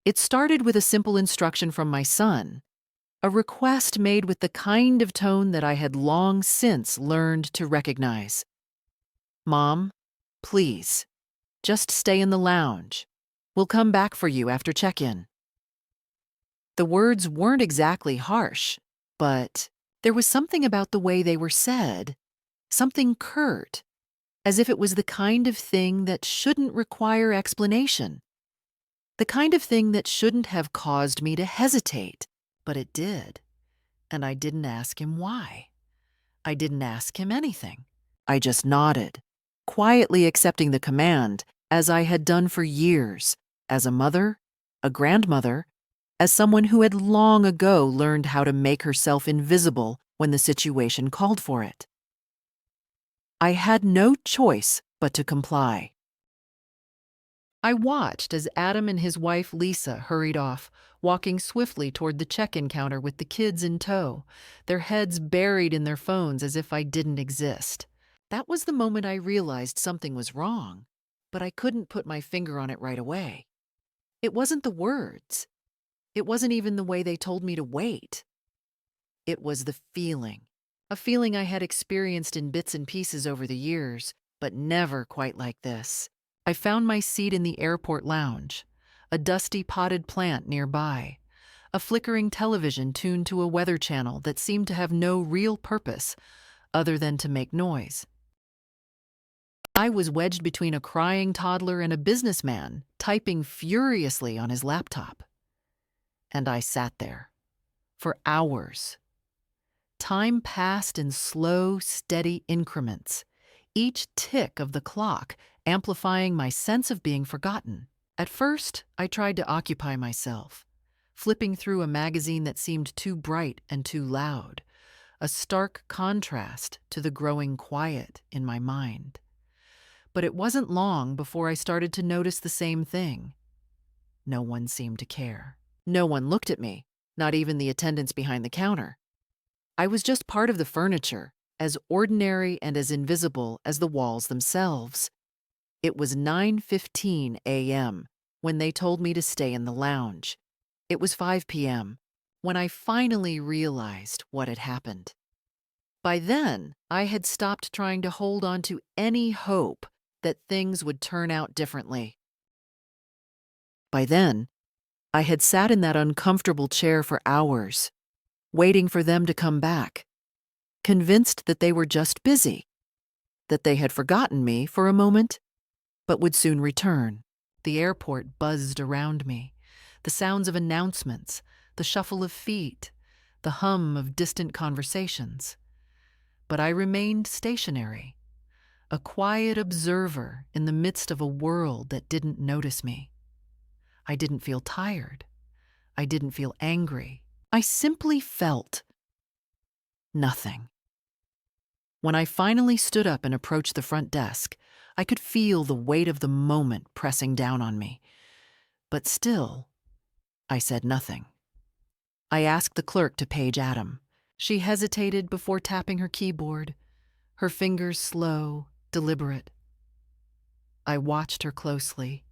It started with a simple instruction from my son, a request made with the kind of tone that I had long since learned to recognize. "Mom, please, just stay in the lounge. We'll come back for you after check-in." The words weren't exactly harsh, but there was something about the way they were said, something curt, as if it was the kind of thing that shouldn't require explanation, the kind of thing that shouldn't have caused me to hesitate, but it did. And I didn't ask him why. I didn't ask him anything. I just nodded, quietly accepting the command, as I had done for years, as a mother, a grandmother, as someone who had long ago learned how to make herself invisible when the situation called for it. I had no choice but to comply. I watched as Adam and his wife Lisa hurried off, walking swiftly toward the check-in counter with the kids in tow, their heads buried in their phones as if I didn't exist. That was the moment I realized something was wrong, but I couldn't put my finger on it right away. It wasn't the words. It wasn't even the way they told me to wait. It was the feeling, a feeling I had experienced in bits and pieces over the years, but never quite like this. I found my seat in the airport lounge, a dusty potted plant nearby, a flickering television tuned to a weather channel that seemed to have no real purpose other than to make noise. I was wedged between a crying toddler and a businessman typing furiously on his laptop. And I sat there for hours. Time passed in slow, steady increments, each tick of the clock amplifying my sense of being forgotten. At first, I tried to occupy myself, flipping through a magazine that seemed too bright and too loud, a stark contrast to the growing quiet in my mind. But it wasn't long before I started to notice the same thing. No one seemed to care. No one looked at me, not even the attendants behind the counter. I was just part of the furniture, as ordinary and as invisible as the walls themselves. It was 9:15 a.m. when they told me to stay in the lounge. It was 5 p.m. when I finally realized what had happened. By then, I had stopped trying to hold on to any hope that things would turn out differently. By then, I had sat in that uncomfortable chair for hours, waiting for them to come back, convinced that they were just busy, that they had forgotten me for a moment, but would soon return. The airport buzzed around me, the sounds of announcements, the shuffle of feet, the hum of distant conversations. But I remained stationary, a quiet observer in the midst of a world that didn't notice me. I didn't feel tired. I didn't feel angry. I simply felt nothing. When I finally stood up and approached the front desk, I could feel the weight of the moment pressing down on me. But still, I said nothing. I asked the clerk to page Adam. She hesitated before tapping her keyboard, her fingers slow, deliberate. I watched her closely,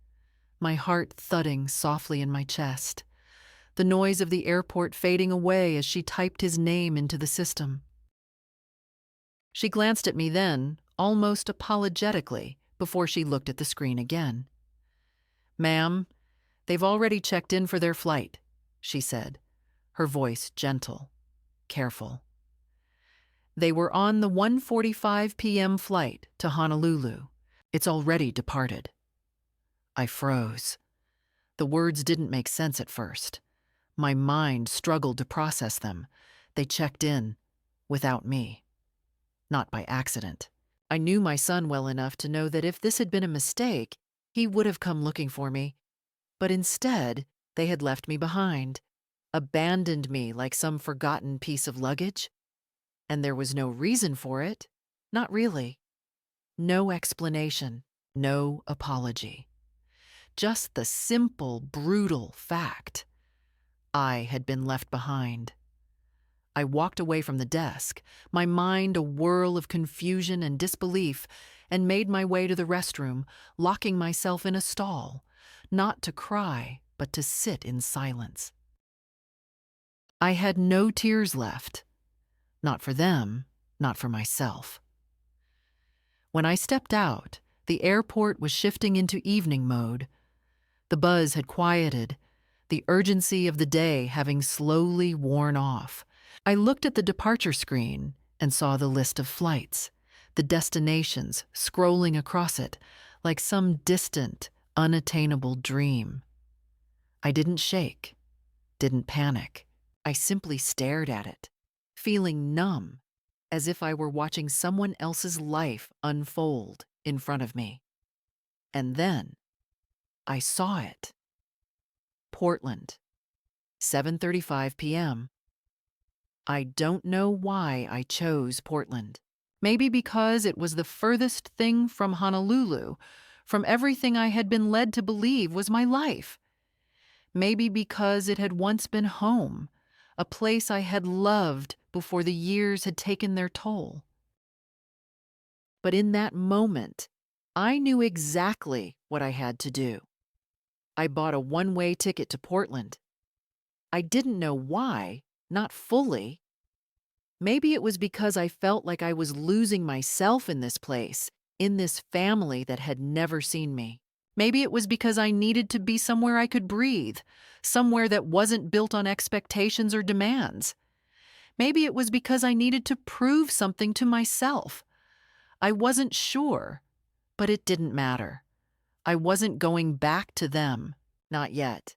my heart thudding softly in my chest, the noise of the airport fading away as she typed his name into the system. She glanced at me then, almost apologetically, before she looked at the screen again. "Ma'am, they've already checked in for their flight," she said, her voice gentle, careful. "They were on the 1:45 p.m. flight to Honolulu. It's already departed." I froze. The words didn't make sense at first. My mind struggled to process them. They checked in, without me. Not by accident. I knew my son well enough to know that if this had been a mistake, he would have come looking for me. But instead, they had left me behind, abandoned me like some forgotten piece of luggage. And there was no reason for it. Not really. No explanation, no apology. Just the simple, brutal fact. I had been left behind. I walked away from the desk, my mind a whirl of confusion and disbelief, and made my way to the restroom, locking myself in a stall, not to cry, but to sit in silence. I had no tears left. Not for them, not for myself. When I stepped out, the airport was shifting into evening mode. The buzz had quieted, the urgency of the day having slowly worn off. I looked at the departure screen and saw the list of flights, the destinations scrolling across it like some distant, unattainable dream. I didn't shake, didn't panic. I simply stared at it, feeling numb, as if I were watching someone else's life unfold in front of me. And then I saw it. Portland, 7:35 p.m. I don't know why I chose Portland. Maybe because it was the furthest thing from Honolulu, from everything I had been led to believe was my life. Maybe because it had once been home, a place I had loved before the years had taken their toll. But in that moment, I knew exactly what I had to do. I bought a one-way ticket to Portland. I didn't know why, not fully. Maybe it was because I felt like I was losing myself in this place, in this family that had never seen me. Maybe it was because I needed to be somewhere I could breathe, somewhere that wasn't built on expectations or demands. Maybe it was because I needed to prove something to myself. I wasn't sure, but it didn't matter. I wasn't going back to them, not yet.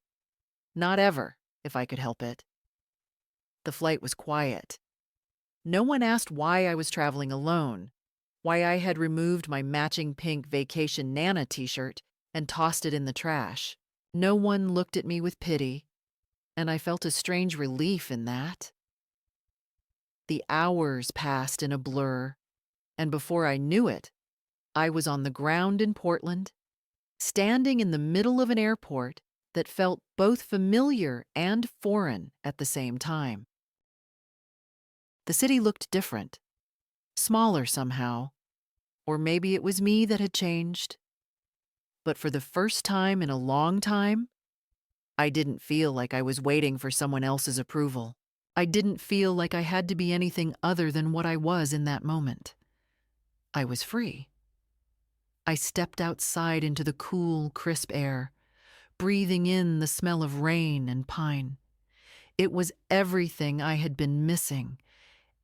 Not ever, if I could help it. The flight was quiet. No one asked why I was traveling alone, why I had removed my matching pink Vacation Nana t-shirt and tossed it in the trash. No one looked at me with pity, and I felt a strange relief in that. The hours passed in a blur, and before I knew it, I was on the ground in Portland, standing in the middle of an airport that felt both familiar and foreign at the same time. The city looked different, smaller somehow, or maybe it was me that had changed. But for the first time in a long time, I didn't feel like I was waiting for someone else's approval. I didn't feel like I had to be anything other than what I was in that moment. I was free. I stepped outside into the cool, crisp air, breathing in the smell of rain and pine. It was everything I had been missing,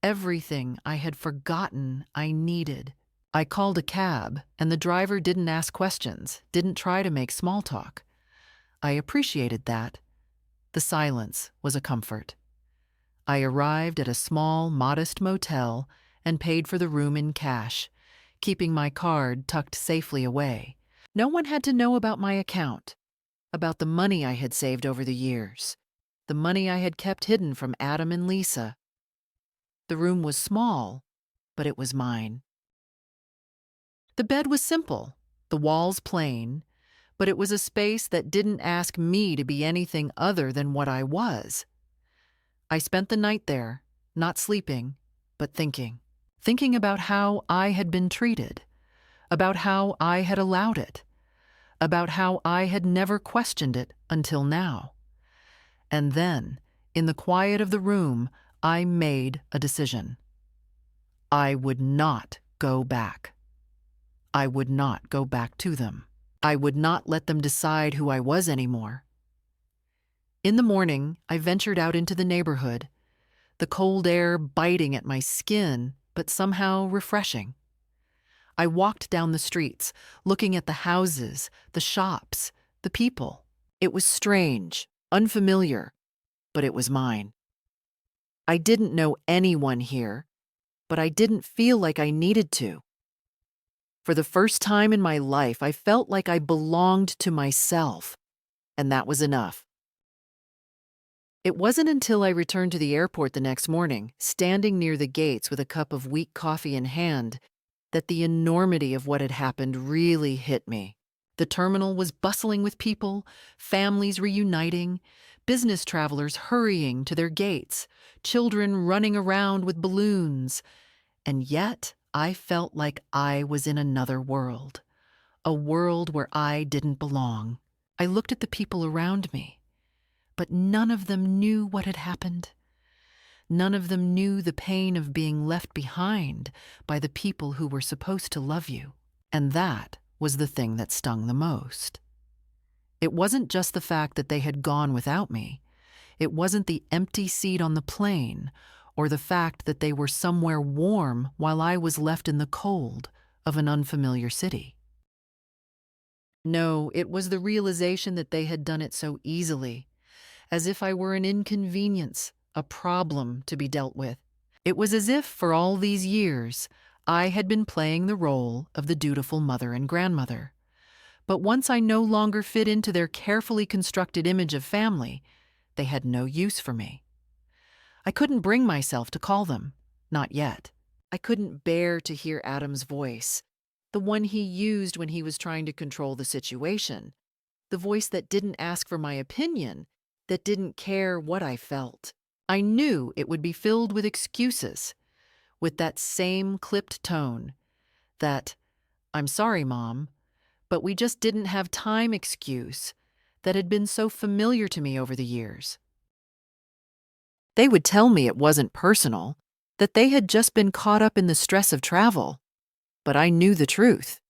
everything I had forgotten I needed. I called a cab, and the driver didn't ask questions, didn't try to make small talk. I appreciated that. The silence was a comfort. I arrived at a small, modest motel and paid for the room in cash, keeping my card tucked safely away. No one had to know about my account, about the money I had saved over the years, the money I had kept hidden from Adam and Lisa. The room was small, but it was mine. The bed was simple, the walls plain, but it was a space that didn't ask me to be anything other than what I was. I spent the night there, not sleeping, but thinking about how I had been treated, about how I had allowed it, about how I had never questioned it until now. And then, in the quiet of the room, I made a decision. I would not go back. I would not go back to them. I would not let them decide who I was anymore. In the morning, I ventured out into the neighborhood, the cold air biting at my skin, but somehow refreshing. I walked down the streets, looking at the houses, the shops, the people. It was strange, unfamiliar, but it was mine. I didn't know anyone here, but I didn't feel like I needed to. For the first time in my life, I felt like I belonged to myself, and that was enough. It wasn't until I returned to the airport the next morning, standing near the gates with a cup of weak coffee in hand, that the enormity of what had happened really hit me. The terminal was bustling with people, families reuniting, business travelers hurrying to their gates, children running around with balloons. And yet, I felt like I was in another world, a world where I didn't belong. I looked at the people around me, but none of them knew what had happened. None of them knew the pain of being left behind by the people who were supposed to love you. And that was the thing that stung the most. It wasn't just the fact that they had gone without me. It wasn't the empty seat on the plane or the fact that they were somewhere warm while I was left in the cold of an unfamiliar city. No, it was the realization that they had done it so easily, as if I were an inconvenience, a problem to be dealt with. It was as if, for all these years, I had been playing the role of the dutiful mother and grandmother. But once I no longer fit into their carefully constructed image of family, they had no use for me. I couldn't bring myself to call them, not yet. I couldn't bear to hear Adam's voice, the one he used when he was trying to control the situation, the voice that didn't ask for my opinion, that didn't care what I felt. I knew it would be filled with excuses, with that same clipped tone, that, "I'm sorry, Mom, but we just didn't have time" excuse that had been so familiar to me over the years. They would tell me it wasn't personal, that they had just been caught up in the stress of travel. But I knew the truth.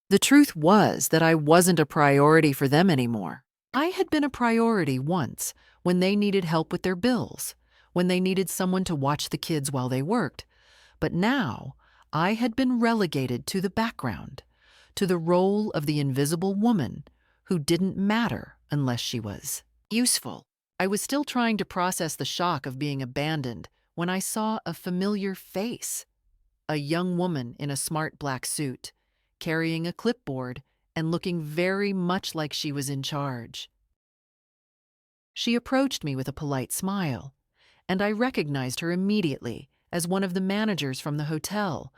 The truth was that I wasn't a priority for them anymore. I had been a priority once when they needed help with their bills, when they needed someone to watch the kids while they worked. But now I had been relegated to the background, to the role of the invisible woman who didn't matter unless she was useful. I was still trying to process the shock of being abandoned when I saw a familiar face. A young woman in a smart black suit, carrying a clipboard and looking very much like she was in charge. She approached me with a polite smile, and I recognized her immediately as one of the managers from the hotel,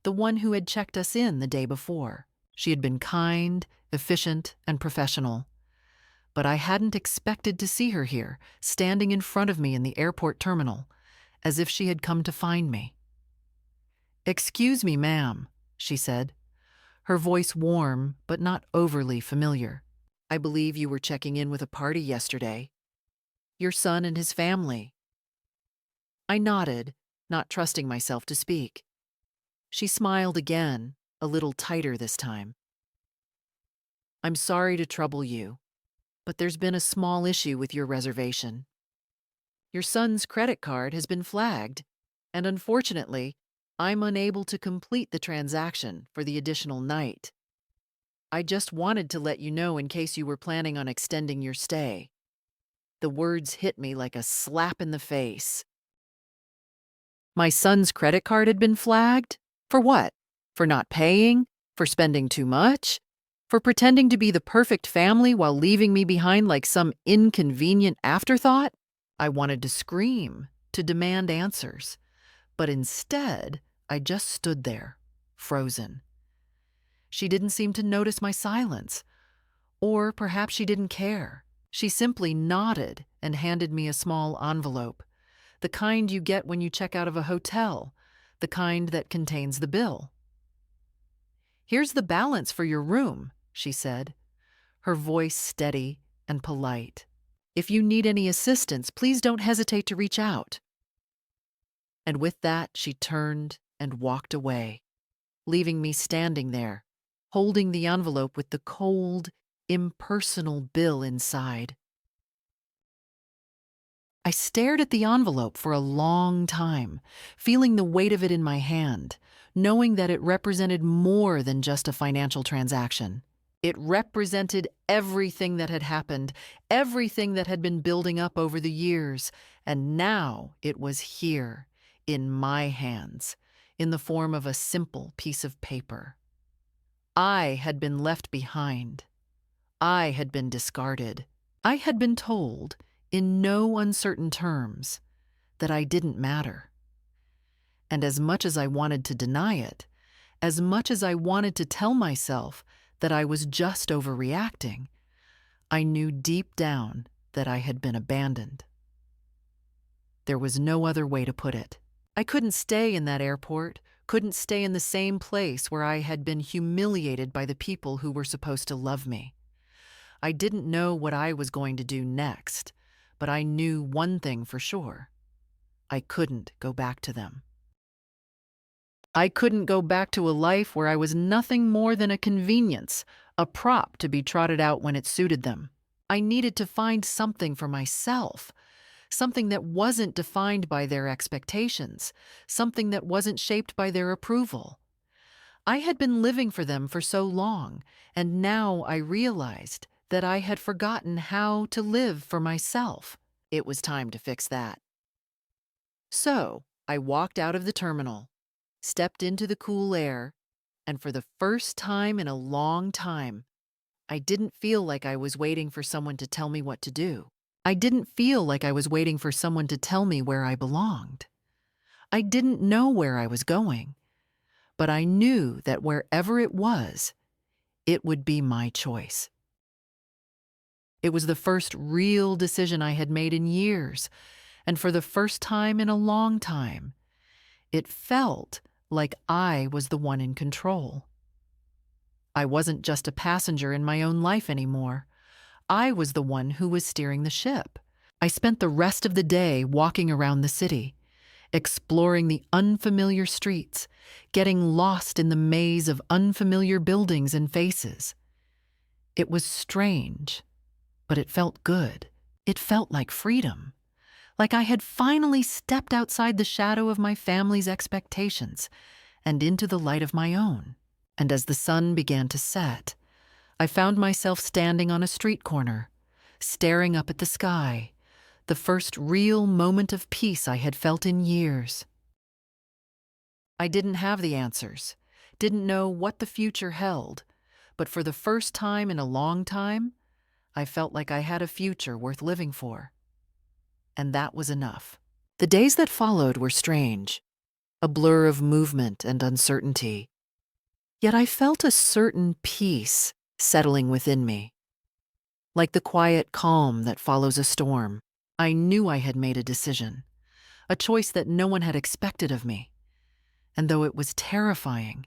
the one who had checked us in the day before. She had been kind, efficient, and professional. But I hadn't expected to see her here, standing in front of me in the airport terminal, as if she had come to find me. "Excuse me, ma'am," she said, her voice warm but not overly familiar. "I believe you were checking in with a party yesterday. Your son and his family." I nodded, not trusting myself to speak. She smiled again, a little tighter this time. "I'm sorry to trouble you, but there's been a small issue with your reservation. Your son's credit card has been flagged, and unfortunately, I'm unable to complete the transaction for the additional night. I just wanted to let you know in case you were planning on extending your stay." The words hit me like a slap in the face. My son's credit card had been flagged? For what? For not paying? For spending too much? For pretending to be the perfect family while leaving me behind like some inconvenient afterthought? I wanted to scream, to demand answers. But instead, I just stood there, frozen. She didn't seem to notice my silence. Or perhaps she didn't care. She simply nodded and handed me a small envelope, the kind you get when you check out of a hotel, the kind that contains the bill. "Here's the balance for your room," she said, her voice steady and polite. "If you need any assistance, please don't hesitate to reach out." And with that, she turned and walked away, leaving me standing there, holding the envelope with the cold, impersonal bill inside. I stared at the envelope for a long time, feeling the weight of it in my hand, knowing that it represented more than just a financial transaction. It represented everything that had happened, everything that had been building up over the years, and now it was here, in my hands, in the form of a simple piece of paper. I had been left behind. I had been discarded. I had been told, in no uncertain terms, that I didn't matter. And as much as I wanted to deny it, as much as I wanted to tell myself that I was just overreacting, I knew deep down that I had been abandoned. There was no other way to put it. I couldn't stay in that airport, couldn't stay in the same place where I had been humiliated by the people who were supposed to love me. I didn't know what I was going to do next, but I knew one thing for sure. I couldn't go back to them. I couldn't go back to a life where I was nothing more than a convenience, a prop to be trotted out when it suited them. I needed to find something for myself, something that wasn't defined by their expectations, something that wasn't shaped by their approval. I had been living for them for so long, and now I realized that I had forgotten how to live for myself. It was time to fix that. So, I walked out of the terminal, stepped into the cool air, and for the first time in a long time, I didn't feel like I was waiting for someone to tell me what to do. I didn't feel like I was waiting for someone to tell me where I belonged. I didn't know where I was going, but I knew that wherever it would be my choice. It was the first real decision I had made in years, and for the first time in a long time, it felt like I was the one in control. I wasn't just a passenger in my own life anymore. I was the one who was steering the ship. I spent the rest of the day walking around the city, exploring the unfamiliar streets, getting lost in the maze of unfamiliar buildings and faces. It was strange, but it felt good. It felt like freedom, like I had finally stepped outside the shadow of my family's expectations and into the light of my own. And as the sun began to set, I found myself standing on a street corner, staring up at the sky, the first real moment of peace I had felt in years. I didn't have the answers, didn't know what the future held, but for the first time in a long time, I felt like I had a future worth living for. And that was enough. The days that followed were strange, a blur of movement and uncertainty. Yet I felt a certain peace settling within me. Like the quiet calm that follows a storm, I knew I had made a decision, a choice that no one had expected of me. And though it was terrifying,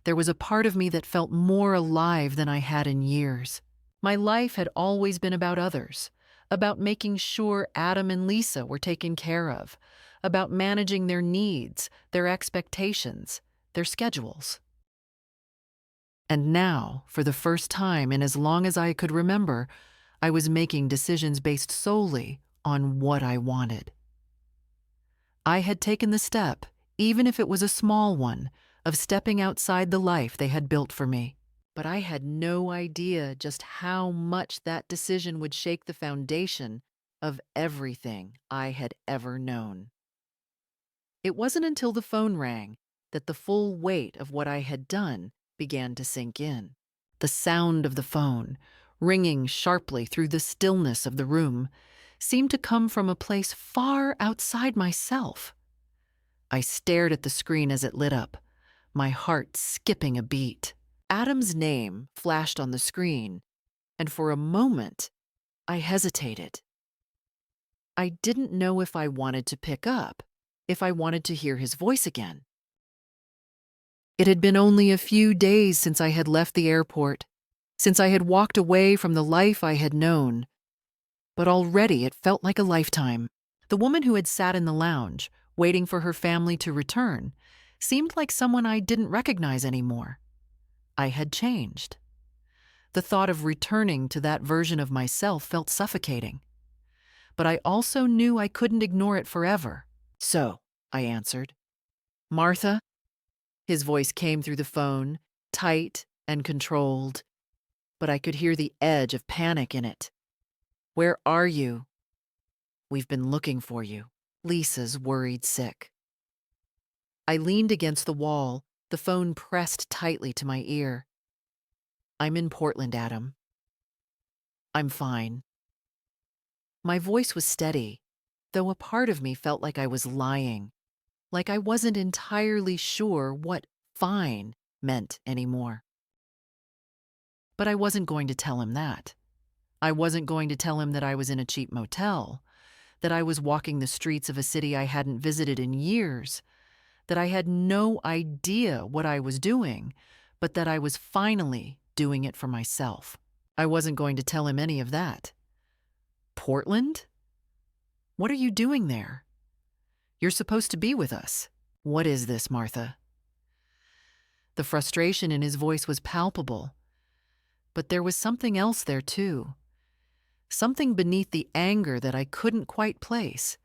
there was a part of me that felt more alive than I had in years. My life had always been about others, about making sure Adam and Lisa were taken care of, about managing their needs, their expectations, their schedules. And now, for the first time in as long as I could remember, I was making decisions based solely on what I wanted. I had taken the step, even if it was a small one, of stepping outside the life they had built for me. But I had no idea just how much that decision would shake the foundation of everything I had ever known. It wasn't until the phone rang that the full weight of what I had done began to sink in. The sound of the phone, ringing sharply through the stillness of the room, seemed to come from a place far outside myself. I stared at the screen as it lit up, my heart skipping a beat. Adam's name flashed on the screen, and for a moment, I hesitated. I didn't know if I wanted to pick up, if I wanted to hear his voice again. It had been only a few days since I had left the airport, since I had walked away from the life I had known, but already it felt like a lifetime. The woman who had sat in the lounge, waiting for her family to return, seemed like someone I didn't recognize anymore. I had changed. The thought of returning to that version of myself felt suffocating. But I also knew I couldn't ignore it forever. So, I answered. Martha? His voice came through the phone, tight and controlled, but I could hear the edge of panic in it. Where are you? We've been looking for you. Lisa's worried sick. I leaned against the wall, the phone pressed tightly to my ear. I'm in Portland, Adam. I'm fine. My voice was steady, though a part of me felt like I was lying, like I wasn't entirely sure what fine meant anymore. But I wasn't going to tell him that. I wasn't going to tell him that I was in a cheap motel, that I was walking the streets of a city I hadn't visited in years, that I had no idea what I was doing, but that I was finally doing it for myself. I wasn't going to tell him any of that. Portland? What are you doing there? You're supposed to be with us. What is this, Martha? The frustration in his voice was palpable, but there was something else there too. Something beneath the anger that I couldn't quite place.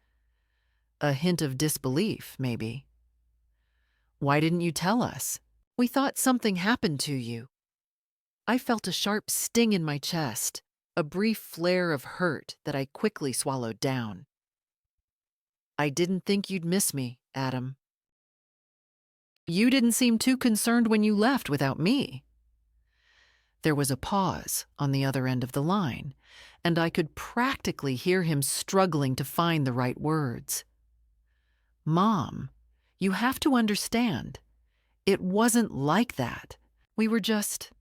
A hint of disbelief, maybe. Why didn't you tell us? We thought something happened to you. I felt a sharp sting in my chest, a brief flare of hurt that I quickly swallowed down. I didn't think you'd miss me, Adam. You didn't seem too concerned when you left without me. There was a pause on the other end of the line, and I could practically hear him struggling to find the right words. Mom, you have to understand. It wasn't like that. We were just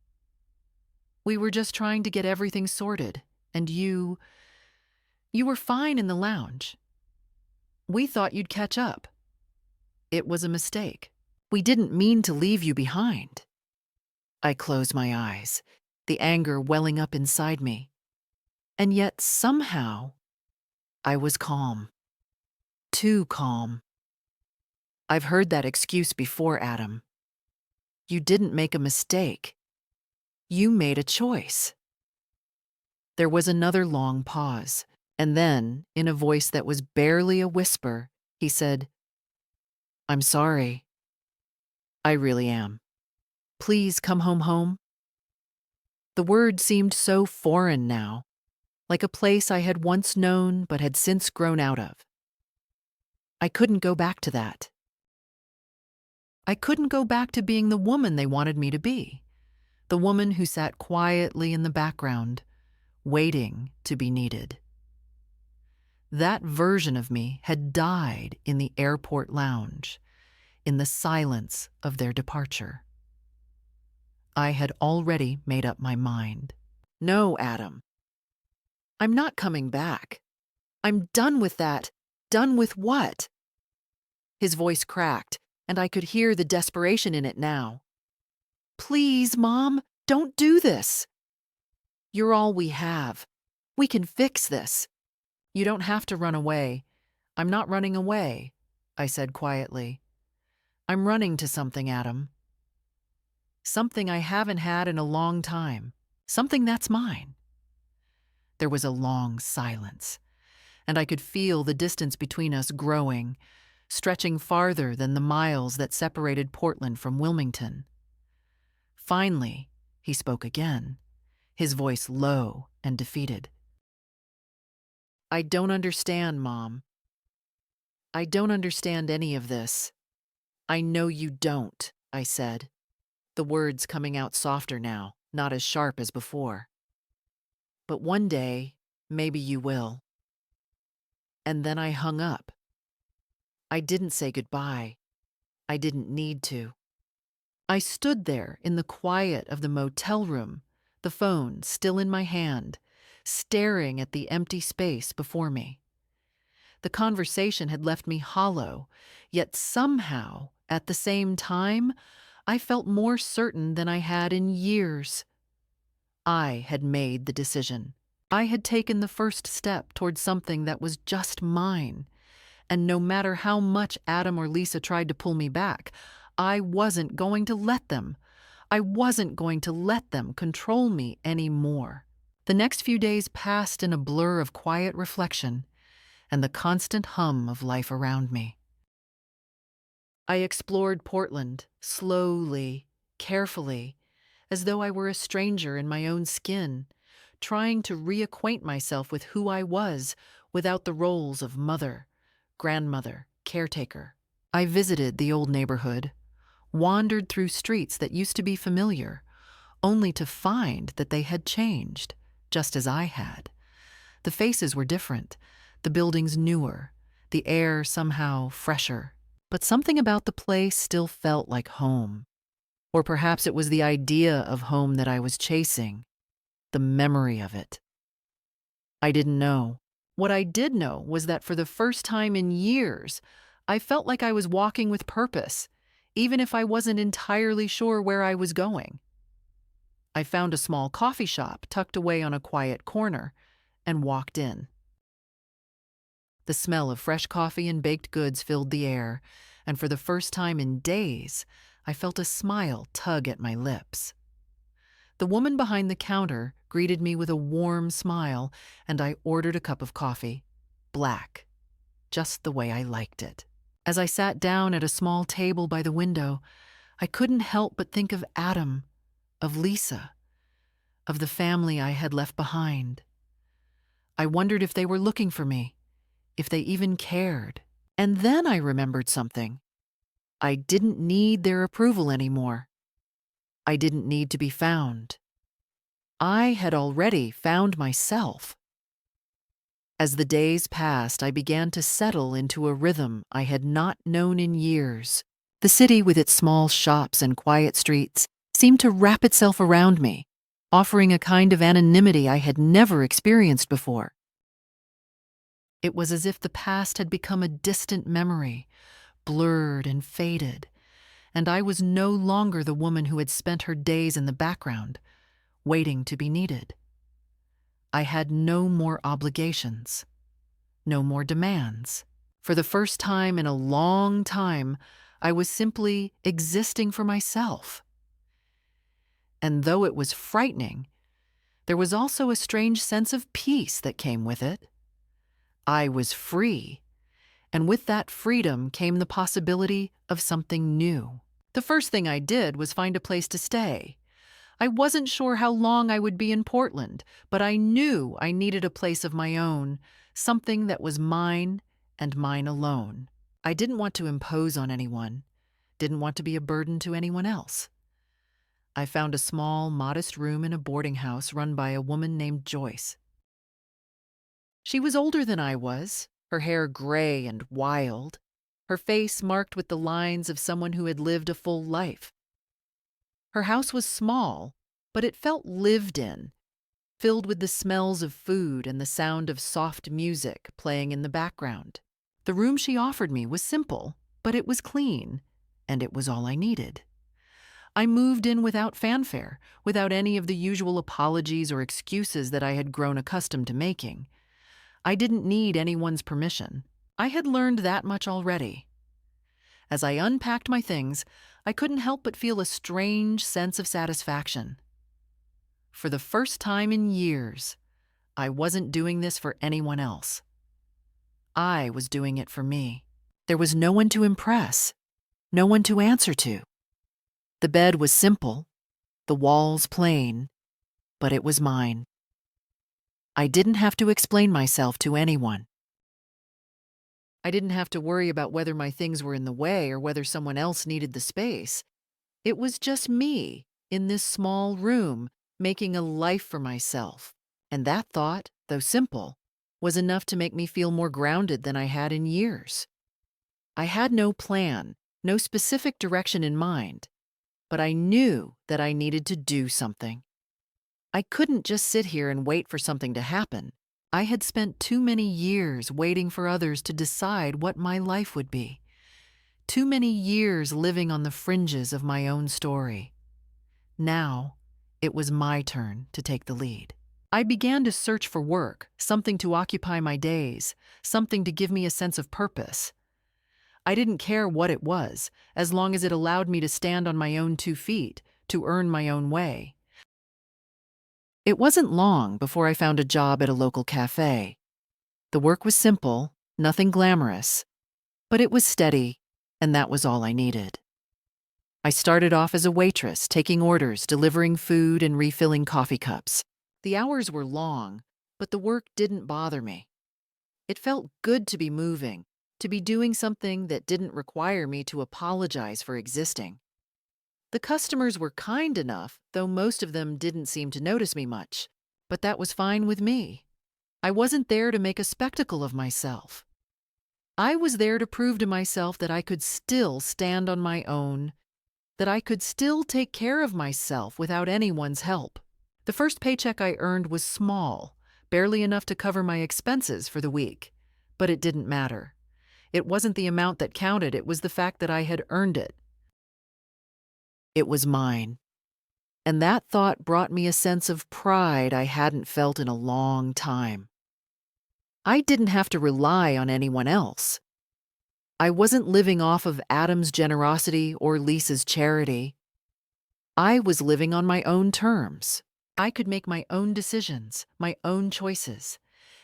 trying to get everything sorted, and you were fine in the lounge. We thought you'd catch up. It was a mistake. We didn't mean to leave you behind. I closed my eyes, the anger welling up inside me. And yet somehow, I was calm. Too calm. I've heard that excuse before, Adam. You didn't make a mistake. You made a choice. There was another long pause, and then, in a voice that was barely a whisper, he said, I'm sorry. I really am. Please come home. The word seemed so foreign now, like a place I had once known but had since grown out of. I couldn't go back to that. I couldn't go back to being the woman they wanted me to be, the woman who sat quietly in the background, waiting to be needed. That version of me had died in the airport lounge, in the silence of their departure. I had already made up my mind. No, Adam. I'm not coming back. I'm done with that. Done with what? His voice cracked, and I could hear the desperation in it now. Please, Mom, don't do this. You're all we have. We can fix this. You don't have to run away. I'm not running away, I said quietly. I'm running to something, Adam. Something I haven't had in a long time. Something that's mine. There was a long silence, and I could feel the distance between us growing, stretching farther than the miles that separated Portland from Wilmington. Finally, he spoke again, his voice low and defeated. I don't understand, Mom. I don't understand any of this. I know you don't, I said, the words coming out softer now, not as sharp as before. But one day, maybe you will. And then I hung up. I didn't say goodbye. I didn't need to. I stood there in the quiet of the motel room, the phone still in my hand, staring at the empty space before me. The conversation had left me hollow, yet somehow, at the same time, I felt more certain than I had in years. I had made the decision. I had taken the first step toward something that was just mine, and no matter how much Adam or Lisa tried to pull me back, I wasn't going to let them. I wasn't going to let them control me anymore. The next few days passed in a blur of quiet reflection and the constant hum of life around me. I explored Portland slowly, carefully, as though I were a stranger in my own skin, trying to reacquaint myself with who I was without the roles of mother, grandmother, caretaker. I visited the old neighborhood, wandered through streets that used to be familiar, only to find that they had changed, just as I had. The faces were different, the buildings newer, the air somehow fresher, but something about the place still felt like home. Or perhaps it was the idea of home that I was chasing, the memory of it. I didn't know. What I did know was that for the first time in years, I felt like I was walking with purpose, even if I wasn't entirely sure where I was going. I found a small coffee shop tucked away on a quiet corner and walked in. The smell of fresh coffee and baked goods filled the air, and for the first time in days, I felt a smile tug at my lips. The woman behind the counter greeted me with a warm smile, and I ordered a cup of coffee, black, just the way I liked it. As I sat down at a small table by the window, I couldn't help but think of Adam, of Lisa, of the family I had left behind. I wondered if they were looking for me, if they even cared. And then I remembered something. I didn't need their approval anymore. I didn't need to be found. I had already found myself. As the days passed, I began to settle into a rhythm I had not known in years. The city, with its small shops and quiet streets, seemed to wrap itself around me, offering a kind of anonymity I had never experienced before. It was as if the past had become a distant memory, blurred and faded, and I was no longer the woman who had spent her days in the background, waiting to be needed. I had no more obligations, no more demands. For the first time in a long time, I was simply existing for myself. And though it was frightening, there was also a strange sense of peace that came with it. I was free, and with that freedom came the possibility of something new. The first thing I did was find a place to stay. I wasn't sure how long I would be in Portland, but I knew I needed a place of my own, something that was mine and mine alone. I didn't want to impose on anyone, didn't want to be a burden to anyone else. I found a small, modest room in a boarding house run by a woman named Joyce. She was older than I was, her hair gray and wild, her face marked with the lines of someone who had lived a full life. Her house was small, but it felt lived in, filled with the smells of food and the sound of soft music playing in the background. The room she offered me was simple, but it was clean, and it was all I needed. I moved in without fanfare, without any of the usual apologies or excuses that I had grown accustomed to making. I didn't need anyone's permission. I had learned that much already. As I unpacked my things, I couldn't help but feel a strange sense of satisfaction. For the first time in years, I wasn't doing this for anyone else. I was doing it for me. There was no one to impress, no one to answer to. The bed was simple, the walls plain, but it was mine. I didn't have to explain myself to anyone. I didn't have to worry about whether my things were in the way or whether someone else needed the space. It was just me in this small room making a life for myself. And that thought, though simple, was enough to make me feel more grounded than I had in years. I had no plan, no specific direction in mind, but I knew that I needed to do something. I couldn't just sit here and wait for something to happen. I had spent too many years waiting for others to decide what my life would be. Too many years living on the fringes of my own story. Now, it was my turn to take the lead. I began to search for work, something to occupy my days, something to give me a sense of purpose. I didn't care what it was, as long as it allowed me to stand on my own 2 feet, to earn my own way. It wasn't long before I found a job at a local cafe. The work was simple, nothing glamorous, but it was steady, and that was all I needed. I started off as a waitress, taking orders, delivering food, and refilling coffee cups. The hours were long, but the work didn't bother me. It felt good to be moving, to be doing something that didn't require me to apologize for existing. The customers were kind enough, though most of them didn't seem to notice me much, but that was fine with me. I wasn't there to make a spectacle of myself. I was there to prove to myself that I could still stand on my own, that I could still take care of myself without anyone's help. The first paycheck I earned was small, barely enough to cover my expenses for the week, but it didn't matter. It wasn't the amount that counted, it was the fact that I had earned it. It was mine. And that thought brought me a sense of pride I hadn't felt in a long time. I didn't have to rely on anyone else. I wasn't living off of Adam's generosity or Lisa's charity. I was living on my own terms. I could make my own decisions, my own choices,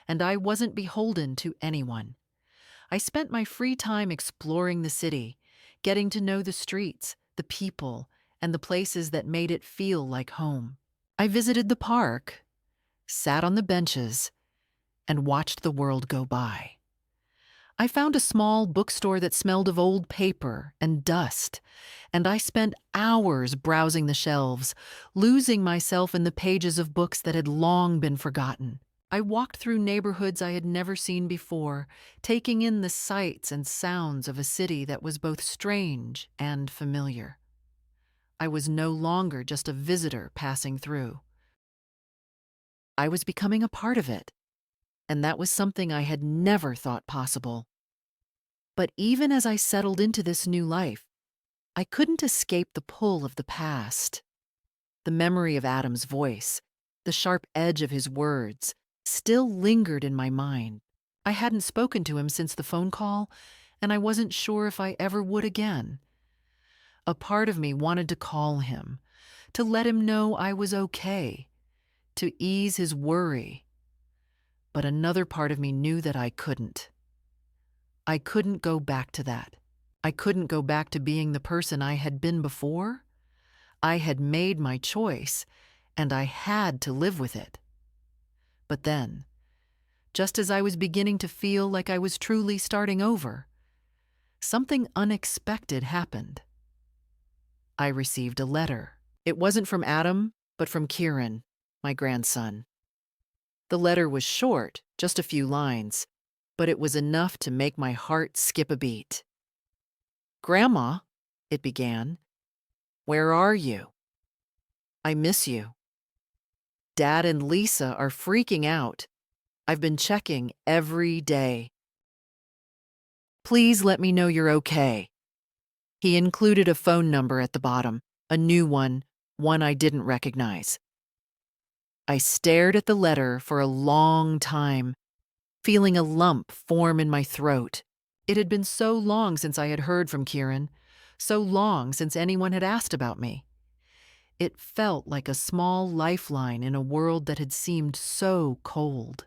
and I wasn't beholden to anyone. I spent my free time exploring the city, getting to know the streets, the people, and the places that made it feel like home. I visited the park, sat on the benches, and watched the world go by. I found a small bookstore that smelled of old paper and dust, and I spent hours browsing the shelves, losing myself in the pages of books that had long been forgotten. I walked through neighborhoods I had never seen before, taking in the sights and sounds of a city that was both strange and familiar. I was no longer just a visitor passing through. I was becoming a part of it, and that was something I had never thought possible. But even as I settled into this new life, I couldn't escape the pull of the past. The memory of Adam's voice, the sharp edge of his words, still lingered in my mind. I hadn't spoken to him since the phone call, and I wasn't sure if I ever would again. A part of me wanted to call him, to let him know I was okay, to ease his worry. But another part of me knew that I couldn't. I couldn't go back to that. I couldn't go back to being the person I had been before. I had made my choice, and I had to live with it. But then, just as I was beginning to feel like I was truly starting over, something unexpected happened. I received a letter. It wasn't from Adam, but from Kieran, my grandson. The letter was short, just a few lines, but it was enough to make my heart skip a beat. "Grandma," it began, "where are you? I miss you. Dad and Lisa are freaking out. I've been checking every day. Please let me know you're okay." He included a phone number at the bottom, a new one I didn't recognize. I stared at the letter for a long time, feeling a lump form in my throat. It had been so long since I had heard from Kieran, so long since anyone had asked about me. It felt like a small lifeline in a world that had seemed so cold.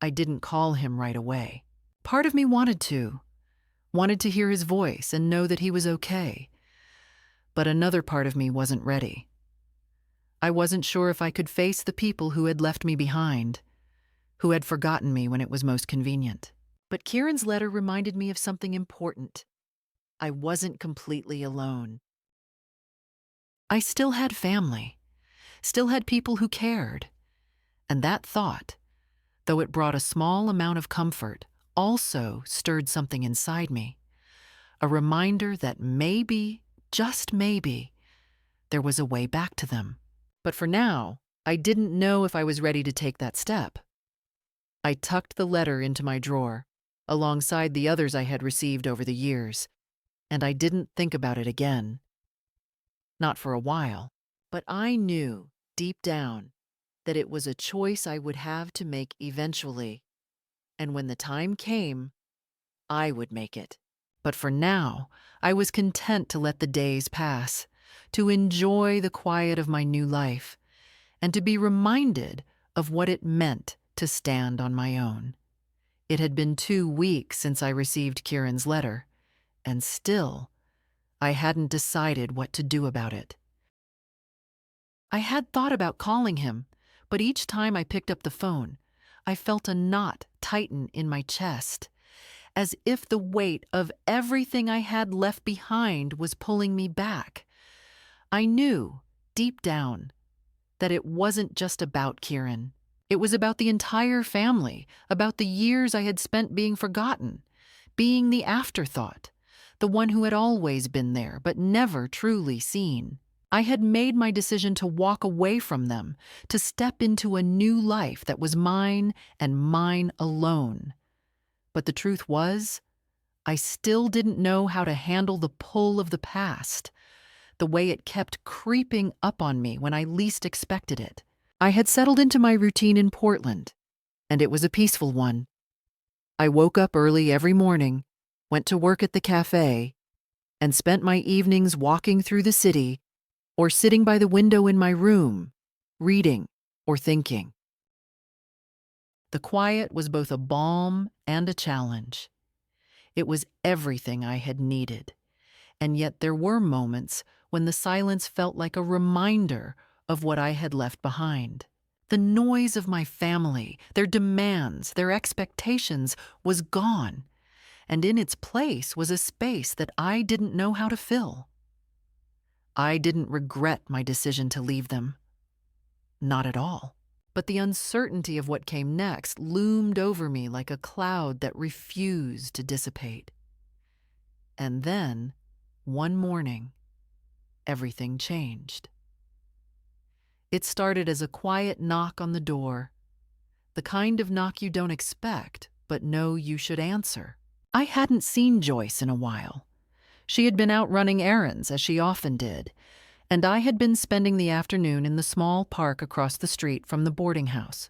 I didn't call him right away. Part of me wanted to hear his voice and know that he was okay. But another part of me wasn't ready. I wasn't sure if I could face the people who had left me behind, who had forgotten me when it was most convenient. But Kieran's letter reminded me of something important. I wasn't completely alone. I still had family, still had people who cared. And that thought, though it brought a small amount of comfort, also stirred something inside me. A reminder that maybe, just maybe, there was a way back to them. But for now, I didn't know if I was ready to take that step. I tucked the letter into my drawer, alongside the others I had received over the years, and I didn't think about it again. Not for a while, but I knew, deep down, that it was a choice I would have to make eventually, and when the time came, I would make it. But for now, I was content to let the days pass, to enjoy the quiet of my new life, and to be reminded of what it meant to stand on my own. It had been 2 weeks since I received Kieran's letter, and still, I hadn't decided what to do about it. I had thought about calling him, but each time I picked up the phone, I felt a knot tighten in my chest, as if the weight of everything I had left behind was pulling me back. I knew, deep down, that it wasn't just about Kieran. It was about the entire family, about the years I had spent being forgotten, being the afterthought, the one who had always been there but never truly seen. I had made my decision to walk away from them, to step into a new life that was mine and mine alone. But the truth was, I still didn't know how to handle the pull of the past, the way it kept creeping up on me when I least expected it. I had settled into my routine in Portland, and it was a peaceful one. I woke up early every morning, went to work at the cafe, and spent my evenings walking through the city or sitting by the window in my room, reading or thinking. The quiet was both a balm and a challenge. It was everything I had needed, and yet there were moments when the silence felt like a reminder of what I had left behind. The noise of my family, their demands, their expectations was gone, and in its place was a space that I didn't know how to fill. I didn't regret my decision to leave them. Not at all. But the uncertainty of what came next loomed over me like a cloud that refused to dissipate. And then, one morning, everything changed. It started as a quiet knock on the door, the kind of knock you don't expect, but know you should answer. I hadn't seen Joyce in a while. She had been out running errands, as she often did, and I had been spending the afternoon in the small park across the street from the boarding house.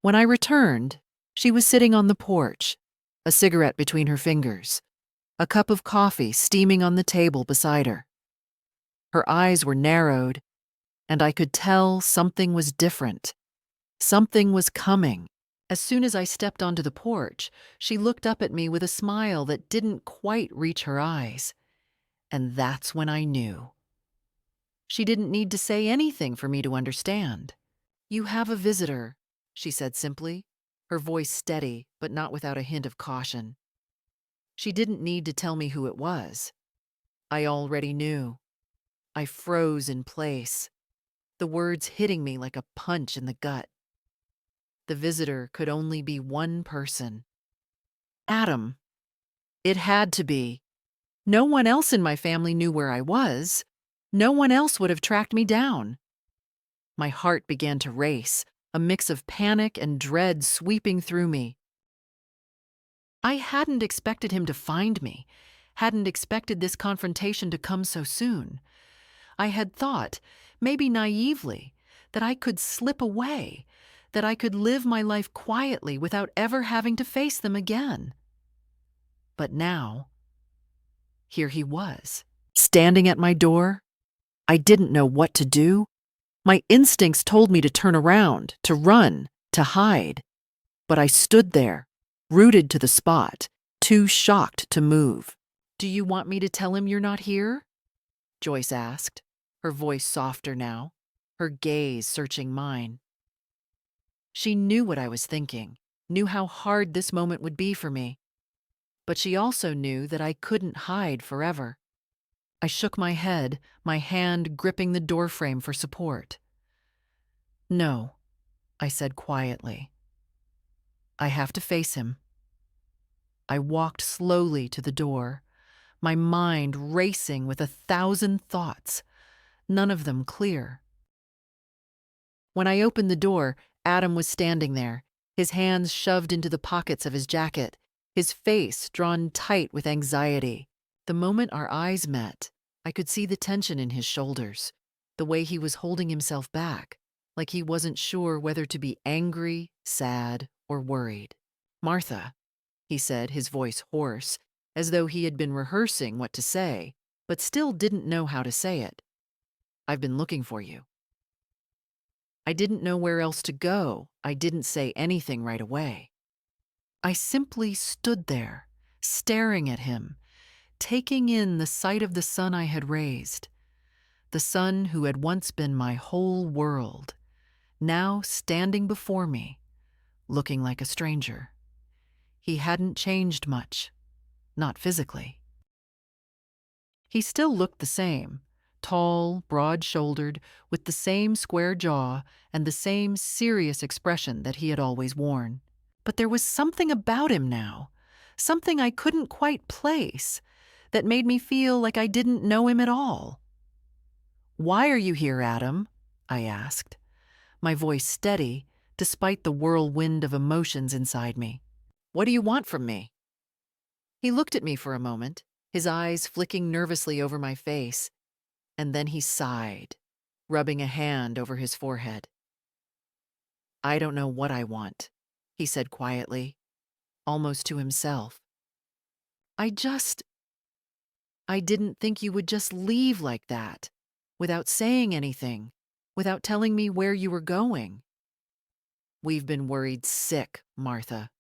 When I returned, she was sitting on the porch, a cigarette between her fingers, a cup of coffee steaming on the table beside her. Her eyes were narrowed, and I could tell something was different. Something was coming. As soon as I stepped onto the porch, she looked up at me with a smile that didn't quite reach her eyes. And that's when I knew. She didn't need to say anything for me to understand. "You have a visitor," she said simply, her voice steady but not without a hint of caution. She didn't need to tell me who it was. I already knew. I froze in place, the words hitting me like a punch in the gut. The visitor could only be one person. Adam. It had to be. No one else in my family knew where I was. No one else would have tracked me down. My heart began to race, a mix of panic and dread sweeping through me. I hadn't expected him to find me, hadn't expected this confrontation to come so soon. I had thought, maybe naively, that I could slip away, that I could live my life quietly without ever having to face them again. But now, here he was, standing at my door. I didn't know what to do. My instincts told me to turn around, to run, to hide. But I stood there, rooted to the spot, too shocked to move. "Do you want me to tell him you're not here?" Joyce asked, her voice softer now, her gaze searching mine. She knew what I was thinking, knew how hard this moment would be for me. But she also knew that I couldn't hide forever. I shook my head, my hand gripping the doorframe for support. "No," I said quietly. "I have to face him." I walked slowly to the door, my mind racing with 1,000 thoughts, none of them clear. When I opened the door, Adam was standing there, his hands shoved into the pockets of his jacket, his face drawn tight with anxiety. The moment our eyes met, I could see the tension in his shoulders, the way he was holding himself back, like he wasn't sure whether to be angry, sad, or worried. "Martha," he said, his voice hoarse, as though he had been rehearsing what to say, but still didn't know how to say it. "I've been looking for you." I didn't know where else to go. I didn't say anything right away. I simply stood there, staring at him, taking in the sight of the son I had raised, the son who had once been my whole world, now standing before me, looking like a stranger. He hadn't changed much, not physically. He still looked the same, tall, broad-shouldered, with the same square jaw and the same serious expression that he had always worn. But there was something about him now, something I couldn't quite place, that made me feel like I didn't know him at all. "Why are you here, Adam?" I asked, my voice steady despite the whirlwind of emotions inside me. "What do you want from me?" He looked at me for a moment, his eyes flicking nervously over my face, and then he sighed, rubbing a hand over his forehead. "I don't know what I want," he said quietly, almost to himself. I didn't think you would just leave like that, without saying anything, without telling me where you were going." "We've been worried sick, Martha.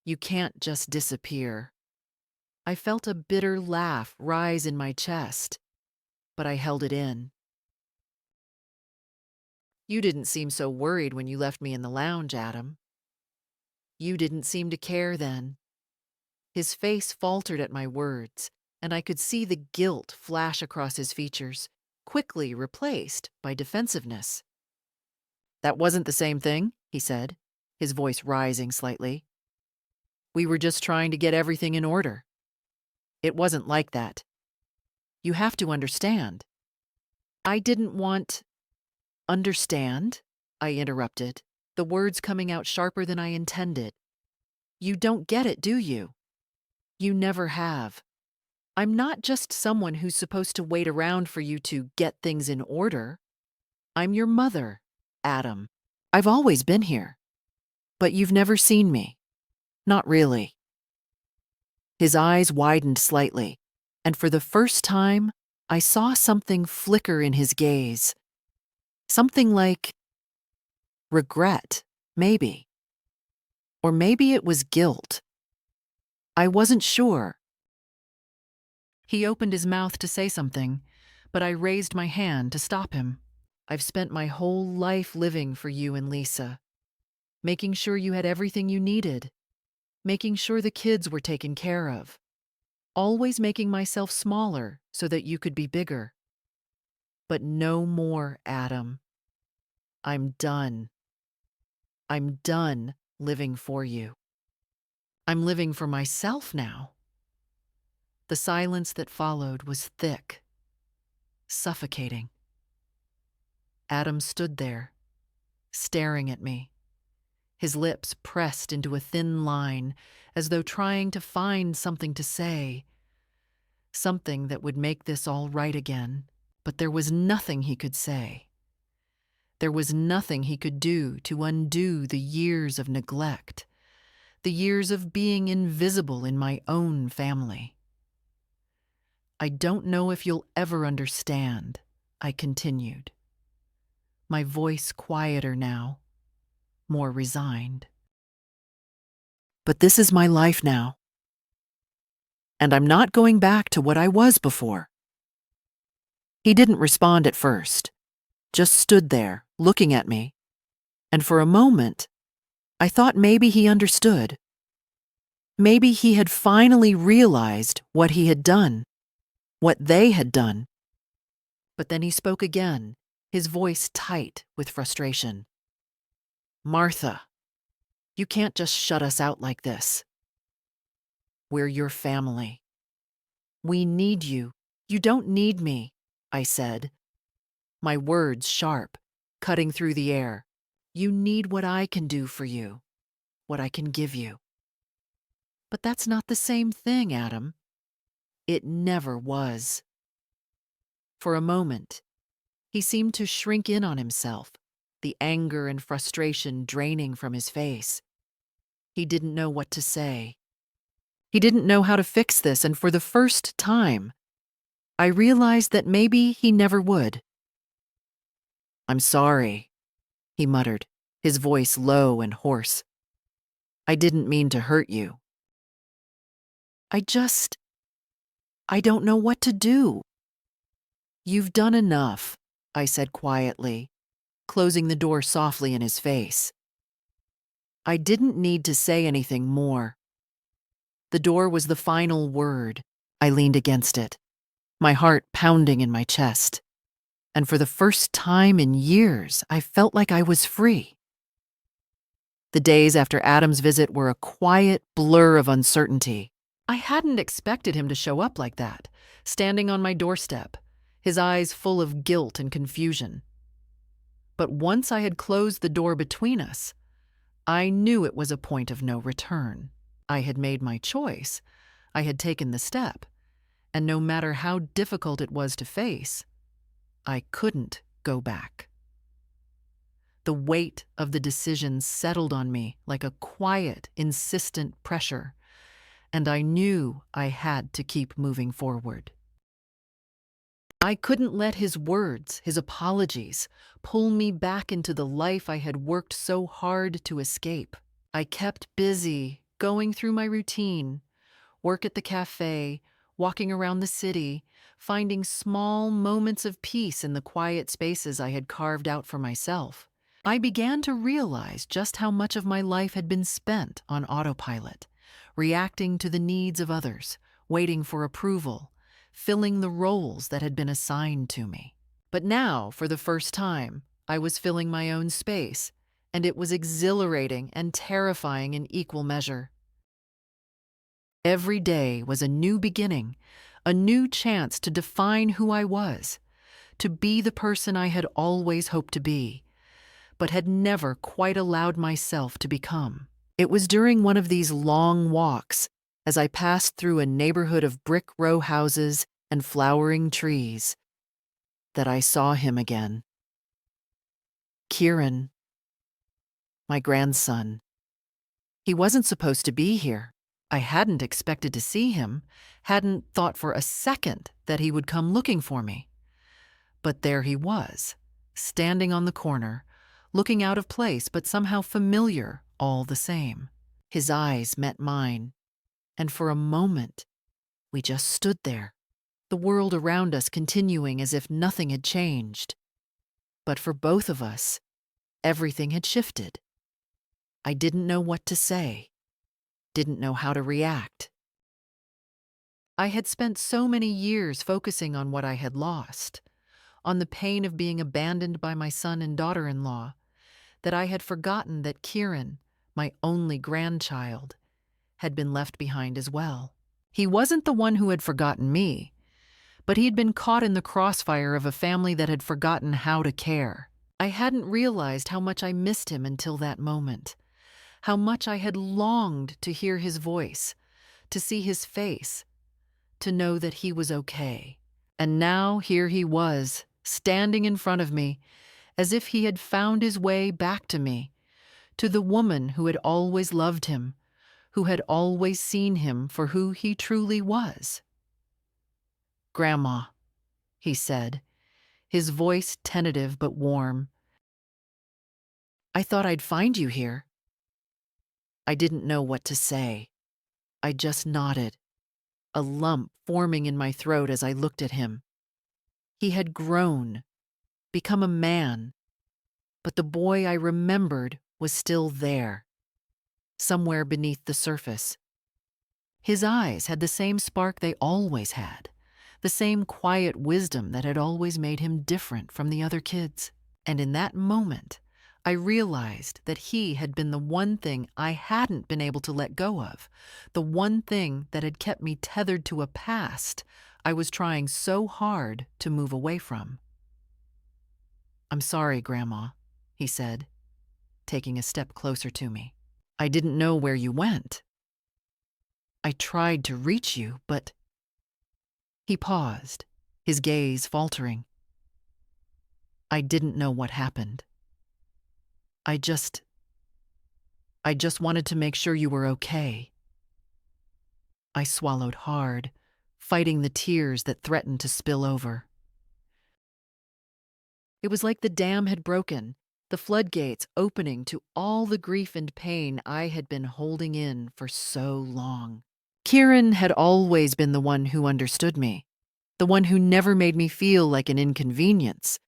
You can't just disappear." I felt a bitter laugh rise in my chest, but I held it in. "You didn't seem so worried when you left me in the lounge, Adam. You didn't seem to care then." His face faltered at my words, and I could see the guilt flash across his features, quickly replaced by defensiveness. "That wasn't the same thing," he said, his voice rising slightly. "We were just trying to get everything in order. It wasn't like that. You have to understand." "I didn't want—" "Understand?" I interrupted, the words coming out sharper than I intended. "You don't get it, do you? You never have. I'm not just someone who's supposed to wait around for you to get things in order. I'm your mother, Adam. I've always been here. But you've never seen me. Not really." His eyes widened slightly, and for the first time, I saw something flicker in his gaze. Something like regret, maybe. Or maybe it was guilt. I wasn't sure. He opened his mouth to say something, but I raised my hand to stop him. "I've spent my whole life living for you and Lisa, making sure you had everything you needed, making sure the kids were taken care of, always making myself smaller so that you could be bigger. But no more, Adam. I'm done. I'm done living for you. I'm living for myself now." The silence that followed was thick, suffocating. Adam stood there, staring at me, his lips pressed into a thin line, as though trying to find something to say, something that would make this all right again. But there was nothing he could say. There was nothing he could do to undo the years of neglect, the years of being invisible in my own family. "I don't know if you'll ever understand," I continued, my voice quieter now, more resigned. "But this is my life now. And I'm not going back to what I was before." He didn't respond at first, just stood there, looking at me, and for a moment, I thought maybe he understood. Maybe he had finally realized what he had done, what they had done. But then he spoke again, his voice tight with frustration. "Martha, you can't just shut us out like this. We're your family. We need you. You don't need me," I said, my words sharp, cutting through the air. "You need what I can do for you, what I can give you." "But that's not the same thing, Adam." "It never was." For a moment, he seemed to shrink in on himself, the anger and frustration draining from his face. He didn't know what to say. He didn't know how to fix this, and for the first time, I realized that maybe he never would. "I'm sorry," he muttered, his voice low and hoarse. "I didn't mean to hurt you." I don't know what to do." "You've done enough," I said quietly, closing the door softly in his face. I didn't need to say anything more. The door was the final word. I leaned against it, my heart pounding in my chest. And for the first time in years, I felt like I was free. The days after Adam's visit were a quiet blur of uncertainty. I hadn't expected him to show up like that, standing on my doorstep, his eyes full of guilt and confusion. But once I had closed the door between us, I knew it was a point of no return. I had made my choice. I had taken the step. And no matter how difficult it was to face, I couldn't go back. The weight of the decision settled on me like a quiet, insistent pressure, and I knew I had to keep moving forward. I couldn't let his words, his apologies, pull me back into the life I had worked so hard to escape. I kept busy, going through my routine, work at the cafe, walking around the city, finding small moments of peace in the quiet spaces I had carved out for myself. I began to realize just how much of my life had been spent on autopilot, reacting to the needs of others, waiting for approval, filling the roles that had been assigned to me. But now, for the first time, I was filling my own space, and it was exhilarating and terrifying in equal measure. Every day was a new beginning, a new chance to define who I was, to be the person I had always hoped to be, but had never quite allowed myself to become. It was during one of these long walks, as I passed through a neighborhood of brick row houses and flowering trees, that I saw him again. Kieran, my grandson. He wasn't supposed to be here. I hadn't expected to see him, hadn't thought for a second that he would come looking for me. But there he was, standing on the corner, looking out of place but somehow familiar all the same. His eyes met mine, and for a moment, we just stood there, the world around us continuing as if nothing had changed. But for both of us, everything had shifted. I didn't know what to say, didn't know how to react. I had spent so many years focusing on what I had lost, on the pain of being abandoned by my son and daughter-in-law, that I had forgotten that Kieran, my only grandchild, had been left behind as well. He wasn't the one who had forgotten me, but he had been caught in the crossfire of a family that had forgotten how to care. I hadn't realized how much I missed him until that moment, how much I had longed to hear his voice, to see his face, to know that he was okay. And now here he was, standing in front of me, as if he had found his way back to me, to the woman who had always loved him, who had always seen him for who he truly was. "Grandma," he said, his voice tentative but warm. "I thought I'd find you here." I didn't know what to say. I just nodded, a lump forming in my throat as I looked at him. He had grown, become a man, but the boy I remembered was still there, somewhere beneath the surface. His eyes had the same spark they always had, the same quiet wisdom that had always made him different from the other kids. And in that moment, I realized that he had been the one thing I hadn't been able to let go of, the one thing that had kept me tethered to a past I was trying so hard to move away from. "I'm sorry, Grandma," he said, taking a step closer to me. "I didn't know where you went. I tried to reach you, but—" He paused, his gaze faltering. "I didn't know what happened. I just wanted to make sure you were okay." I swallowed hard, fighting the tears that threatened to spill over. It was like the dam had broken, the floodgates opening to all the grief and pain I had been holding in for so long. Kieran had always been the one who understood me, the one who never made me feel like an inconvenience,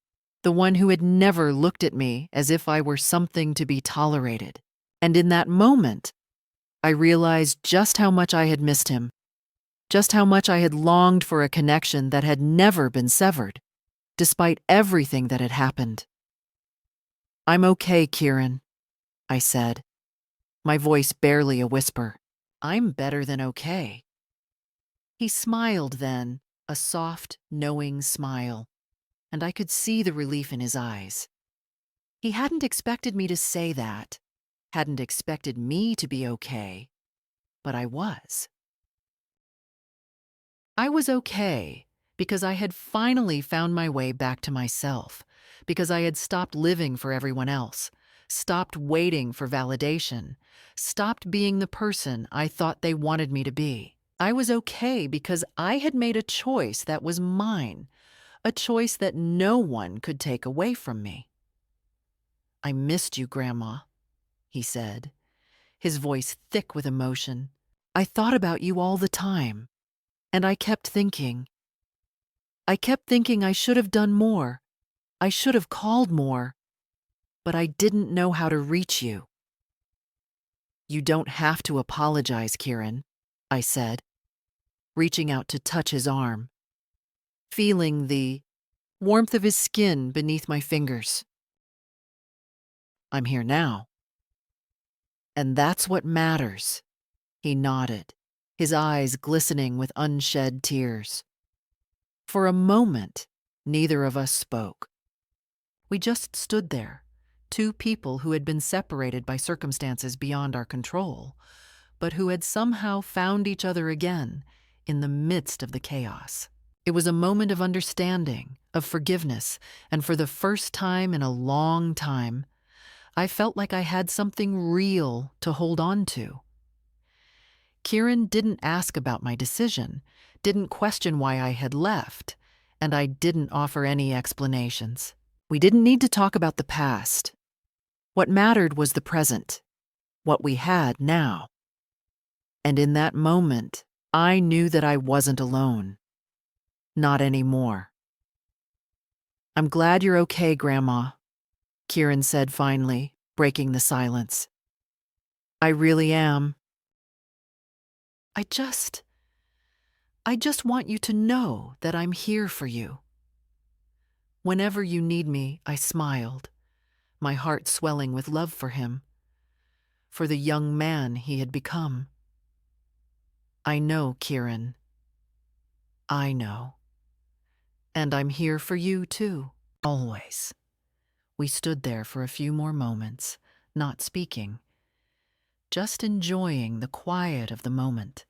the one who had never looked at me as if I were something to be tolerated. And in that moment, I realized just how much I had missed him, just how much I had longed for a connection that had never been severed, despite everything that had happened. "I'm okay, Kieran," I said, my voice barely a whisper. "I'm better than okay." He smiled then, a soft, knowing smile, and I could see the relief in his eyes. He hadn't expected me to say that, hadn't expected me to be okay, but I was. I was okay because I had finally found my way back to myself, because I had stopped living for everyone else, stopped waiting for validation, stopped being the person I thought they wanted me to be. I was okay because I had made a choice that was mine, a choice that no one could take away from me. "I missed you, Grandma," he said, his voice thick with emotion. "I thought about you all the time, and I kept thinking I should have done more. I should have called more, but I didn't know how to reach you." "You don't have to apologize, Kieran," I said, reaching out to touch his arm, feeling the warmth of his skin beneath my fingers. "I'm here now, and that's what matters." He nodded, his eyes glistening with unshed tears. For a moment, neither of us spoke. We just stood there, two people who had been separated by circumstances beyond our control, but who had somehow found each other again in the midst of the chaos. It was a moment of understanding, of forgiveness, and for the first time in a long time, I felt like I had something real to hold on to. Kieran didn't ask about my decision, didn't question why I had left, and I didn't offer any explanations. We didn't need to talk about the past. What mattered was the present, what we had now. And in that moment, I knew that I wasn't alone. Not anymore. "I'm glad you're okay, Grandma," Kieran said finally, breaking the silence. "I really am. I just want you to know that I'm here for you." Whenever you need me, I smiled, my heart swelling with love for him, for the young man he had become. "I know, Kieran. I know. And I'm here for you, too, always." We stood there for a few more moments, not speaking, just enjoying the quiet of the moment,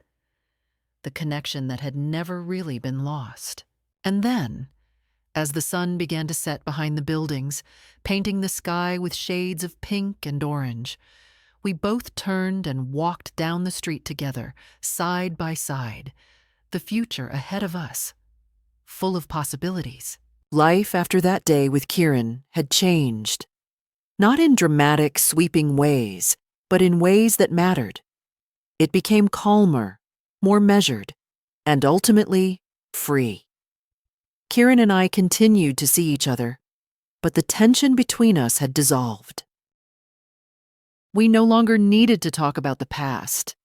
the connection that had never really been lost. And then, as the sun began to set behind the buildings, painting the sky with shades of pink and orange, we both turned and walked down the street together, side by side, the future ahead of us, full of possibilities. Life after that day with Kieran had changed, not in dramatic, sweeping ways, but in ways that mattered. It became calmer, more measured, and ultimately free. Kieran and I continued to see each other, but the tension between us had dissolved. We no longer needed to talk about the past.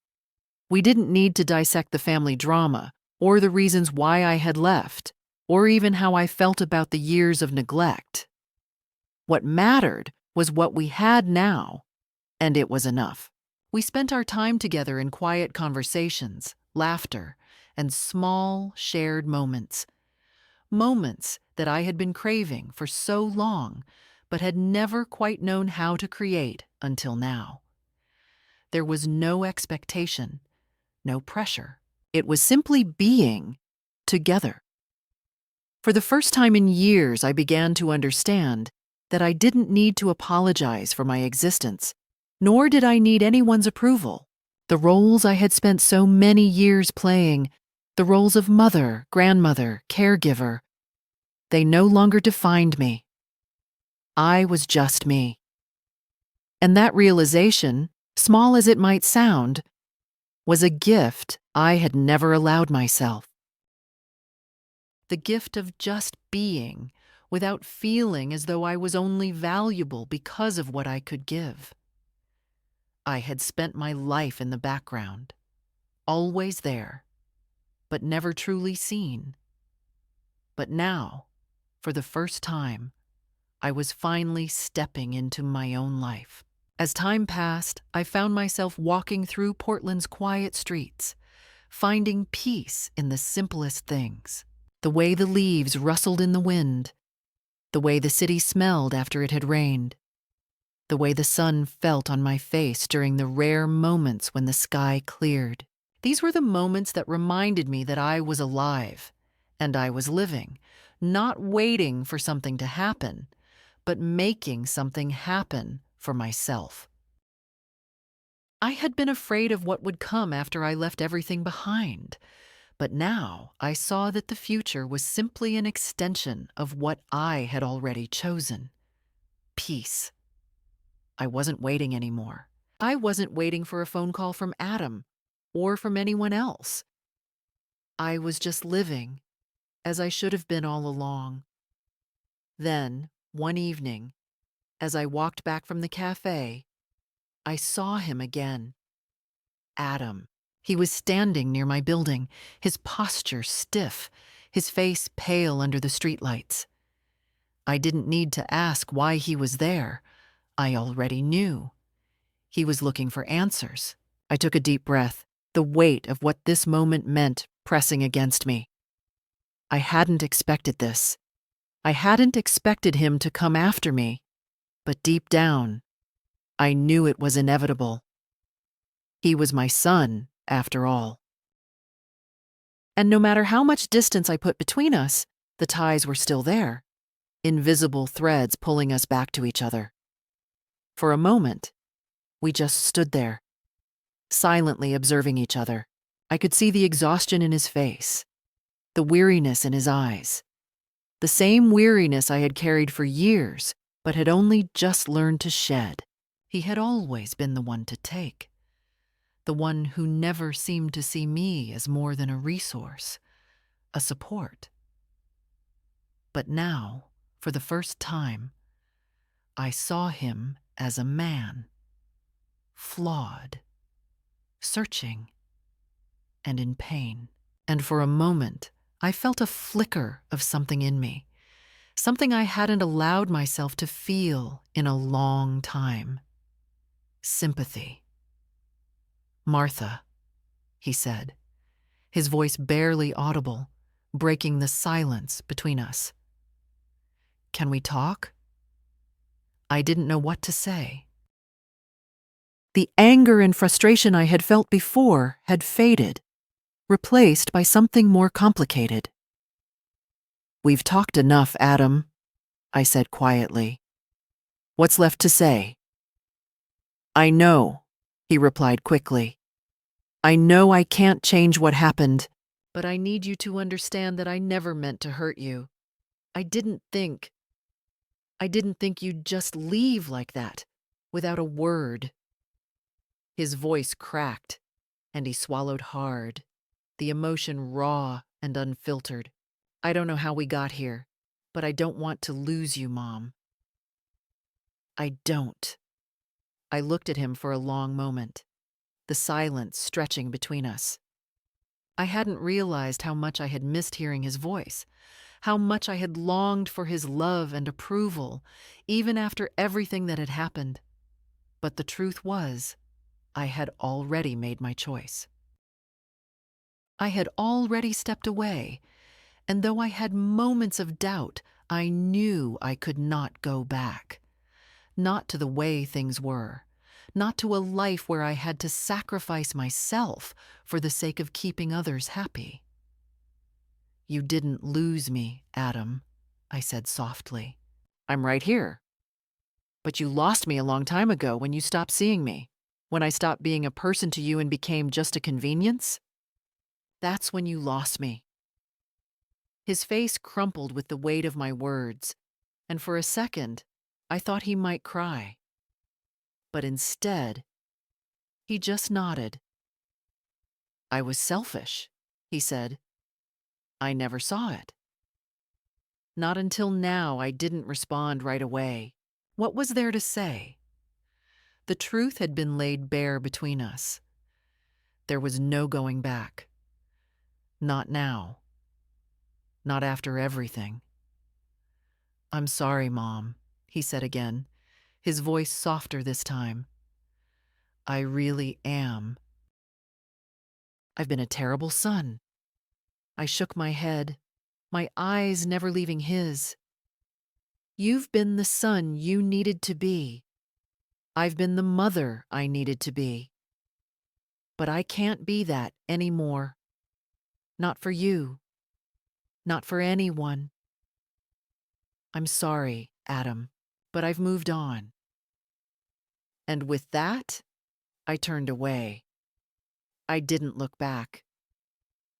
We didn't need to dissect the family drama, or the reasons why I had left, or even how I felt about the years of neglect. What mattered was what we had now, and it was enough. We spent our time together in quiet conversations, laughter, and small, shared moments. Moments that I had been craving for so long, but had never quite known how to create until now. There was no expectation, no pressure. It was simply being together. For the first time in years, I began to understand that I didn't need to apologize for my existence, nor did I need anyone's approval. The roles I had spent so many years playing, the roles of mother, grandmother, caregiver, they no longer defined me. I was just me. And that realization, small as it might sound, was a gift I had never allowed myself. The gift of just being, without feeling as though I was only valuable because of what I could give. I had spent my life in the background, always there, but never truly seen. But now, for the first time, I was finally stepping into my own life. As time passed, I found myself walking through Portland's quiet streets, finding peace in the simplest things. The way the leaves rustled in the wind, the way the city smelled after it had rained, the way the sun felt on my face during the rare moments when the sky cleared. These were the moments that reminded me that I was alive and I was living, not waiting for something to happen, but making something happen for myself. I had been afraid of what would come after I left everything behind, but now I saw that the future was simply an extension of what I had already chosen: peace. I wasn't waiting anymore. I wasn't waiting for a phone call from Adam or from anyone else. I was just living as I should have been all along. Then, one evening, as I walked back from the cafe, I saw him again. Adam. He was standing near my building, his posture stiff, his face pale under the streetlights. I didn't need to ask why he was there. I already knew. He was looking for answers. I took a deep breath, the weight of what this moment meant pressing against me. I hadn't expected this. I hadn't expected him to come after me, but deep down, I knew it was inevitable. He was my son, after all. And no matter how much distance I put between us, the ties were still there, invisible threads pulling us back to each other. For a moment, we just stood there, silently observing each other. I could see the exhaustion in his face, the weariness in his eyes, the same weariness I had carried for years, but had only just learned to shed. He had always been the one to take, the one who never seemed to see me as more than a resource, a support. But now, for the first time, I saw him as a man, flawed, searching, and in pain. And for a moment, I felt a flicker of something in me, something I hadn't allowed myself to feel in a long time. Sympathy. "Martha," he said, his voice barely audible, breaking the silence between us. "Can we talk?" I didn't know what to say. The anger and frustration I had felt before had faded, replaced by something more complicated. "We've talked enough, Adam," I said quietly. "What's left to say?" "I know," he replied quickly. "I know I can't change what happened, but I need you to understand that I never meant to hurt you. I didn't think you'd just leave like that, without a word." His voice cracked, and he swallowed hard, the emotion raw and unfiltered. "I don't know how we got here, but I don't want to lose you, Mom." "I don't." I looked at him for a long moment, the silence stretching between us. I hadn't realized how much I had missed hearing his voice, how much I had longed for his love and approval, even after everything that had happened. But the truth was, I had already made my choice. I had already stepped away, and though I had moments of doubt, I knew I could not go back. Not to the way things were, not to a life where I had to sacrifice myself for the sake of keeping others happy. "You didn't lose me, Adam," I said softly. "I'm right here. But you lost me a long time ago when you stopped seeing me, when I stopped being a person to you and became just a convenience. That's when you lost me." His face crumpled with the weight of my words, and for a second, I thought he might cry. But instead, he just nodded. "I was selfish," he said. "I never saw it." Not until now I didn't respond right away. What was there to say? The truth had been laid bare between us. There was no going back. Not now. Not after everything. "I'm sorry, Mom," he said again, his voice softer this time. "I really am. I've been a terrible son." I shook my head, my eyes never leaving his. "You've been the son you needed to be. I've been the mother I needed to be." but I can't be that anymore. Not for you. Not for anyone. I'm sorry, Adam, but I've moved on. And with that, I turned away. I didn't look back.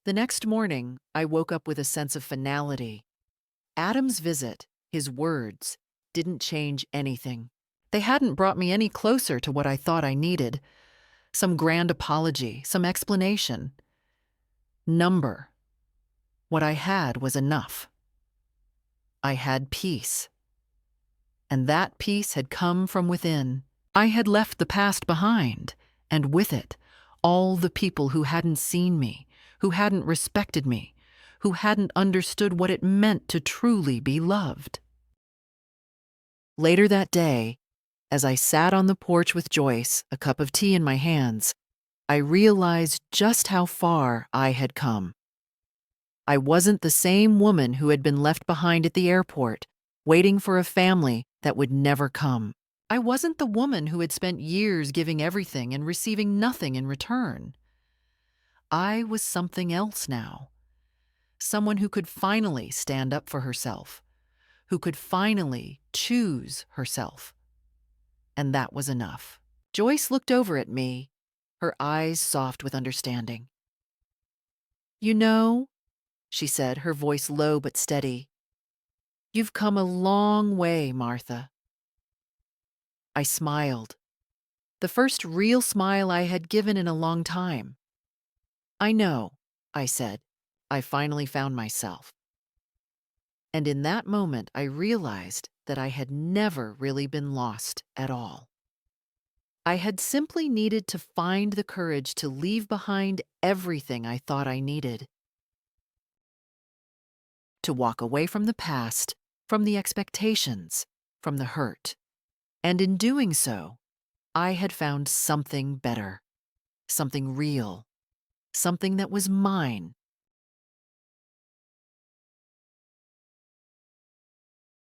The next morning, I woke up with a sense of finality. Adam's visit, his words, didn't change anything. They hadn't brought me any closer to what I thought I needed. Some grand apology, some explanation. Number. What I had was enough. I had peace. And that peace had come from within. I had left the past behind, and with it, all the people who hadn't seen me, who hadn't respected me, who hadn't understood what it meant to truly be loved. Later that day, as I sat on the porch with Joyce, a cup of tea in my hands, I realized just how far I had come. I wasn't the same woman who had been left behind at the airport, waiting for a family that would never come. I wasn't the woman who had spent years giving everything and receiving nothing in return. I was something else now. Someone who could finally stand up for herself, who could finally choose herself. And that was enough. Joyce looked over at me, her eyes soft with understanding. You know, she said, her voice low but steady, you've come a long way, Martha. I smiled. The first real smile I had given in a long time. I know, I said. I finally found myself. And in that moment, I realized that I had never really been lost at all. I had simply needed to find the courage to leave behind everything I thought I needed. To walk away from the past, from the expectations, from the hurt. And in doing so, I had found something better, something real, something that was mine,